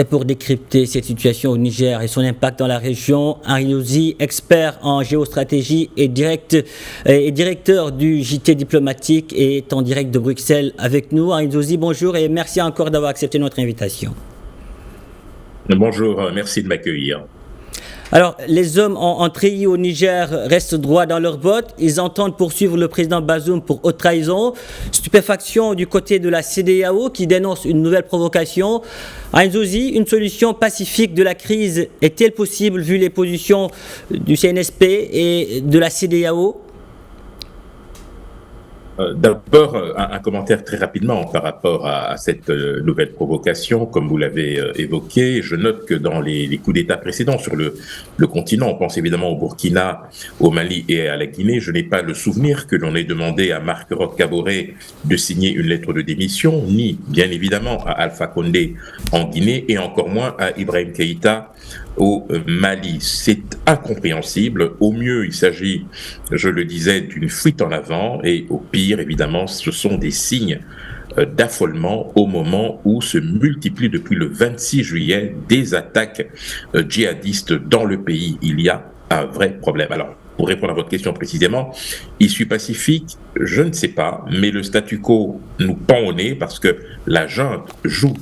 Et pour décrypter cette situation au Niger et son impact dans la région, Henri Nozy, expert en géostratégie et directeur du JT diplomatique, est en direct de Bruxelles avec nous. Henri Nozy, bonjour et merci encore d'avoir accepté notre invitation. Bonjour, merci de m'accueillir. Alors, les hommes en treillis au Niger restent droits dans leurs bottes. Ils entendent poursuivre le président Bazoum pour haute trahison. Stupéfaction du côté de la CEDEAO qui dénonce une nouvelle provocation. Henri Nozy, une solution pacifique de la crise est-elle possible vu les positions du CNSP et de la CEDEAO ? D'abord, un commentaire très rapidement par rapport à cette nouvelle provocation, comme vous l'avez évoqué. Je note que dans les coups d'État précédents sur le continent, on pense évidemment au Burkina, au Mali et à la Guinée, je n'ai pas le souvenir que l'on ait demandé à Marc Roch-Kaboré de signer une lettre de démission, ni bien évidemment à Alpha Condé en Guinée, et encore moins à Ibrahim Keïta au Mali. C'est incompréhensible. Au mieux, il s'agit, je le disais, d'une fuite en avant, et au pire, évidemment, ce sont des signes d'affolement au moment où se multiplient depuis le 26 juillet des attaques djihadistes dans le pays. Il y a un vrai problème. Alors, pour répondre à votre question précisément, issue pacifique, je ne sais pas, mais le statu quo nous pend au nez parce que la junte joue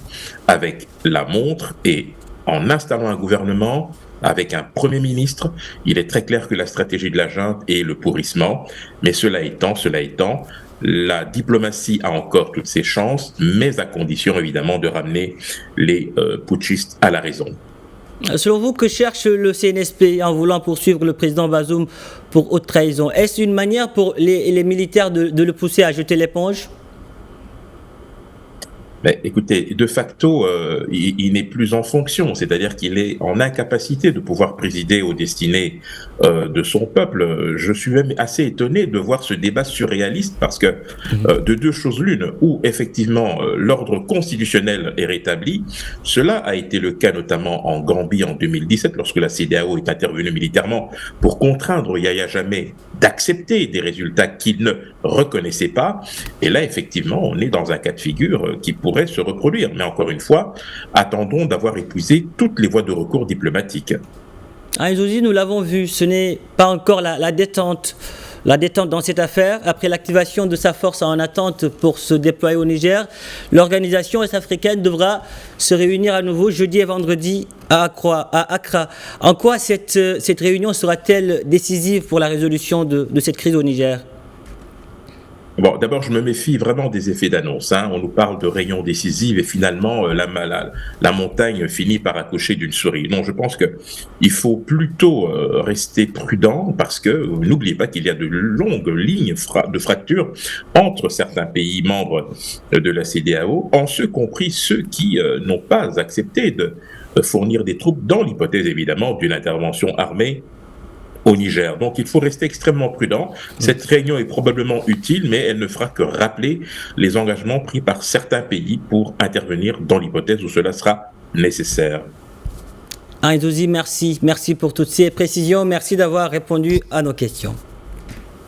avec la montre, et en installant un gouvernement avec un Premier ministre, il est très clair que la stratégie de la junte est le pourrissement. Mais cela étant, la diplomatie a encore toutes ses chances, mais à condition évidemment de ramener les putschistes à la raison. Selon vous, que cherche le CNSP en voulant poursuivre le président Bazoum pour haute trahison? Est-ce une manière pour les militaires de le pousser à jeter l'éponge? Mais écoutez, de facto, il n'est plus en fonction, c'est-à-dire qu'il est en incapacité de pouvoir présider aux destinées de son peuple. Je suis même assez étonné de voir ce débat surréaliste parce que de deux choses l'une, où effectivement l'ordre constitutionnel est rétabli. Cela a été le cas notamment en Gambie en 2017 lorsque la CEDEAO est intervenue militairement pour contraindre Yahya Jammeh d'accepter des résultats qu'il ne reconnaissait pas. Et là, effectivement, on est dans un cas de figure qui pourrait se reproduire. Mais encore une fois, attendons d'avoir épuisé toutes les voies de recours diplomatiques. Henri Nozy, nous l'avons vu, ce n'est pas encore la détente. La détente dans cette affaire, après l'activation de sa force en attente pour se déployer au Niger, l'organisation est-africaine devra se réunir à nouveau jeudi et vendredi à Accra. En quoi cette réunion sera-t-elle décisive pour la résolution de cette crise au Niger ? Bon, d'abord, je me méfie vraiment des effets d'annonce. On nous parle de réunion décisive et finalement, la montagne finit par accoucher d'une souris. Non, je pense qu'il faut plutôt rester prudent parce que n'oubliez pas qu'il y a de longues lignes de fracture entre certains pays membres de la CEDEAO, en ce compris ceux qui n'ont pas accepté de fournir des troupes dans l'hypothèse évidemment d'une intervention armée au Niger. Donc il faut rester extrêmement prudent. Cette réunion est probablement utile, mais elle ne fera que rappeler les engagements pris par certains pays pour intervenir dans l'hypothèse où cela sera nécessaire. Henri Nozy, merci pour toutes ces précisions. Merci d'avoir répondu à nos questions.